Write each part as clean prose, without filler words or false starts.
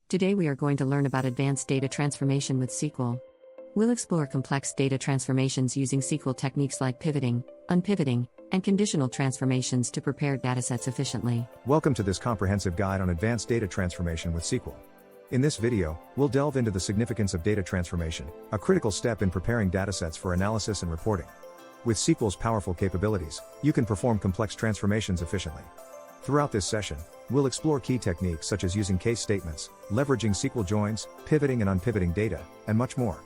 Today we are going to learn about advanced data transformation with SQL. We'll explore complex data transformations using SQL techniques like pivoting, unpivoting, and conditional transformations to prepare datasets efficiently. Welcome to this comprehensive guide on advanced data transformation with SQL. In this video, we'll delve into the significance of data transformation, a critical step in preparing datasets for analysis and reporting. With SQL's powerful capabilities, you can perform complex transformations efficiently. Throughout this session, we'll explore key techniques such as using case statements, leveraging SQL joins, pivoting and unpivoting data, and much more.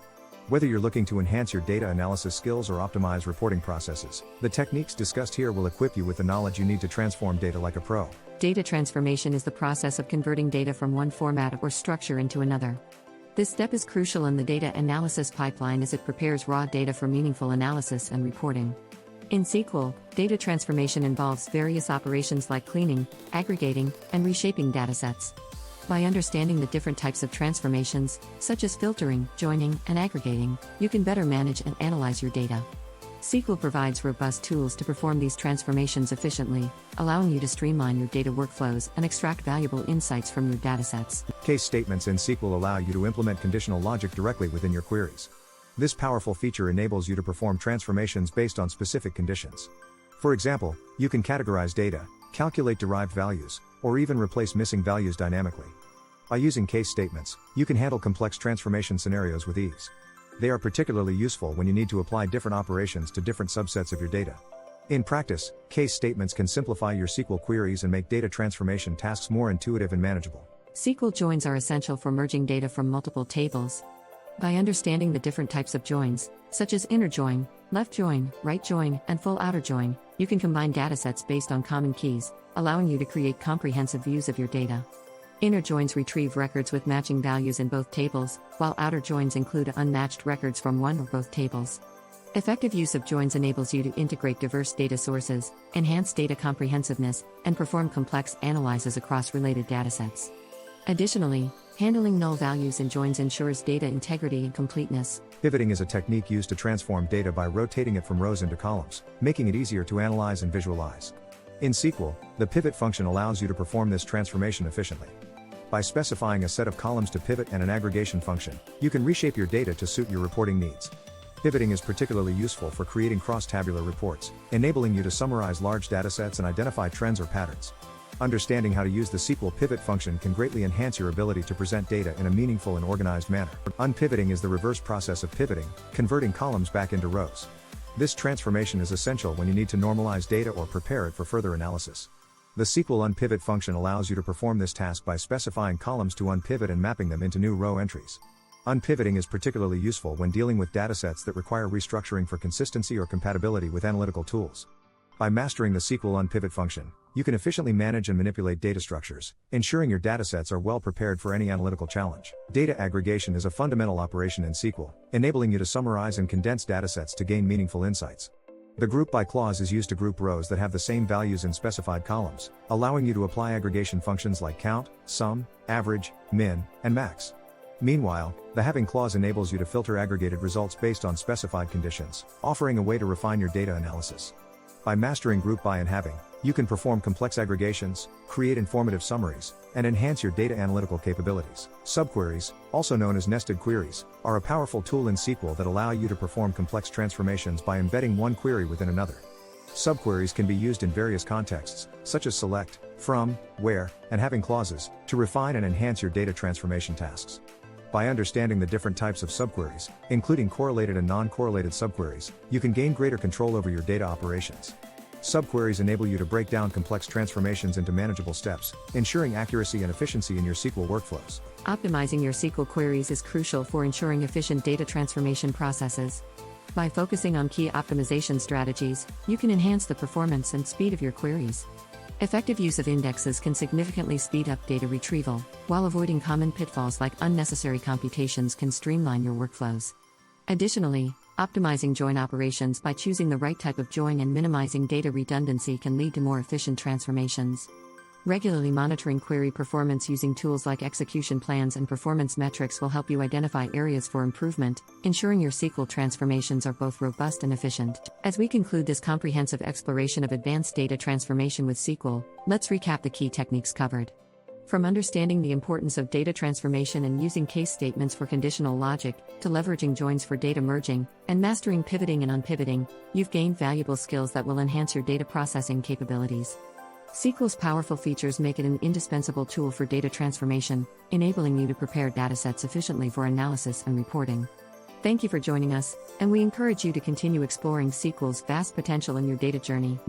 Whether you're looking to enhance your data analysis skills or optimize reporting processes, the techniques discussed here will equip you with the knowledge you need to transform data like a pro. Data transformation is the process of converting data from one format or structure into another. This step is crucial in the data analysis pipeline as it prepares raw data for meaningful analysis and reporting. In SQL, data transformation involves various operations like cleaning, aggregating, and reshaping datasets. By understanding the different types of transformations, such as filtering, joining, and aggregating, you can better manage and analyze your data. SQL provides robust tools to perform these transformations efficiently, allowing you to streamline your data workflows and extract valuable insights from your datasets. Case statements in SQL allow you to implement conditional logic directly within your queries. This powerful feature enables you to perform transformations based on specific conditions. For example, you can categorize data, calculate derived values, or even replace missing values dynamically. By using case statements, you can handle complex transformation scenarios with ease. They are particularly useful when you need to apply different operations to different subsets of your data. In practice, case statements can simplify your SQL queries and make data transformation tasks more intuitive and manageable. SQL joins are essential for merging data from multiple tables. By understanding the different types of joins, such as inner join, left join, right join, and full outer join, you can combine datasets based on common keys, allowing you to create comprehensive views of your data. Inner joins retrieve records with matching values in both tables, while outer joins include unmatched records from one or both tables. Effective use of joins enables you to integrate diverse data sources, enhance data comprehensiveness, and perform complex analyses across related datasets. Additionally, handling null values in joins ensures data integrity and completeness. Pivoting is a technique used to transform data by rotating it from rows into columns, making it easier to analyze and visualize. In SQL, the pivot function allows you to perform this transformation efficiently. By specifying a set of columns to pivot and an aggregation function, you can reshape your data to suit your reporting needs. Pivoting is particularly useful for creating cross-tabular reports, enabling you to summarize large datasets and identify trends or patterns. Understanding how to use the SQL pivot function can greatly enhance your ability to present data in a meaningful and organized manner. Unpivoting is the reverse process of pivoting, converting columns back into rows. This transformation is essential when you need to normalize data or prepare it for further analysis. The SQL unpivot function allows you to perform this task by specifying columns to unpivot and mapping them into new row entries. Unpivoting is particularly useful when dealing with datasets that require restructuring for consistency or compatibility with analytical tools. By mastering the SQL unpivot function, you can efficiently manage and manipulate data structures, ensuring your datasets are well prepared for any analytical challenge. Data aggregation is a fundamental operation in SQL, enabling you to summarize and condense datasets to gain meaningful insights. The group by clause is used to group rows that have the same values in specified columns, allowing you to apply aggregation functions like count, sum, average, min, and max. Meanwhile, the having clause enables you to filter aggregated results based on specified conditions, offering a way to refine your data analysis. By mastering group by and having, you can perform complex aggregations, create informative summaries, and enhance your data analytical capabilities. Subqueries, also known as nested queries, are a powerful tool in SQL that allow you to perform complex transformations by embedding one query within another. Subqueries can be used in various contexts, such as select, from, where, and having clauses, to refine and enhance your data transformation tasks. By understanding the different types of subqueries, including correlated and non-correlated subqueries, you can gain greater control over your data operations. Subqueries enable you to break down complex transformations into manageable steps, ensuring accuracy and efficiency in your SQL workflows. Optimizing your SQL queries is crucial for ensuring efficient data transformation processes. By focusing on key optimization strategies, you can enhance the performance and speed of your queries. Effective use of indexes can significantly speed up data retrieval, while avoiding common pitfalls like unnecessary computations can streamline your workflows. Additionally, optimizing join operations by choosing the right type of join and minimizing data redundancy can lead to more efficient transformations. Regularly monitoring query performance using tools like execution plans and performance metrics will help you identify areas for improvement, ensuring your SQL transformations are both robust and efficient. As we conclude this comprehensive exploration of advanced data transformation with SQL, let's recap the key techniques covered. From understanding the importance of data transformation and using case statements for conditional logic, to leveraging joins for data merging, and mastering pivoting and unpivoting, you've gained valuable skills that will enhance your data processing capabilities. SQL's powerful features make it an indispensable tool for data transformation, enabling you to prepare datasets efficiently for analysis and reporting. Thank you for joining us, and we encourage you to continue exploring SQL's vast potential in your data journey.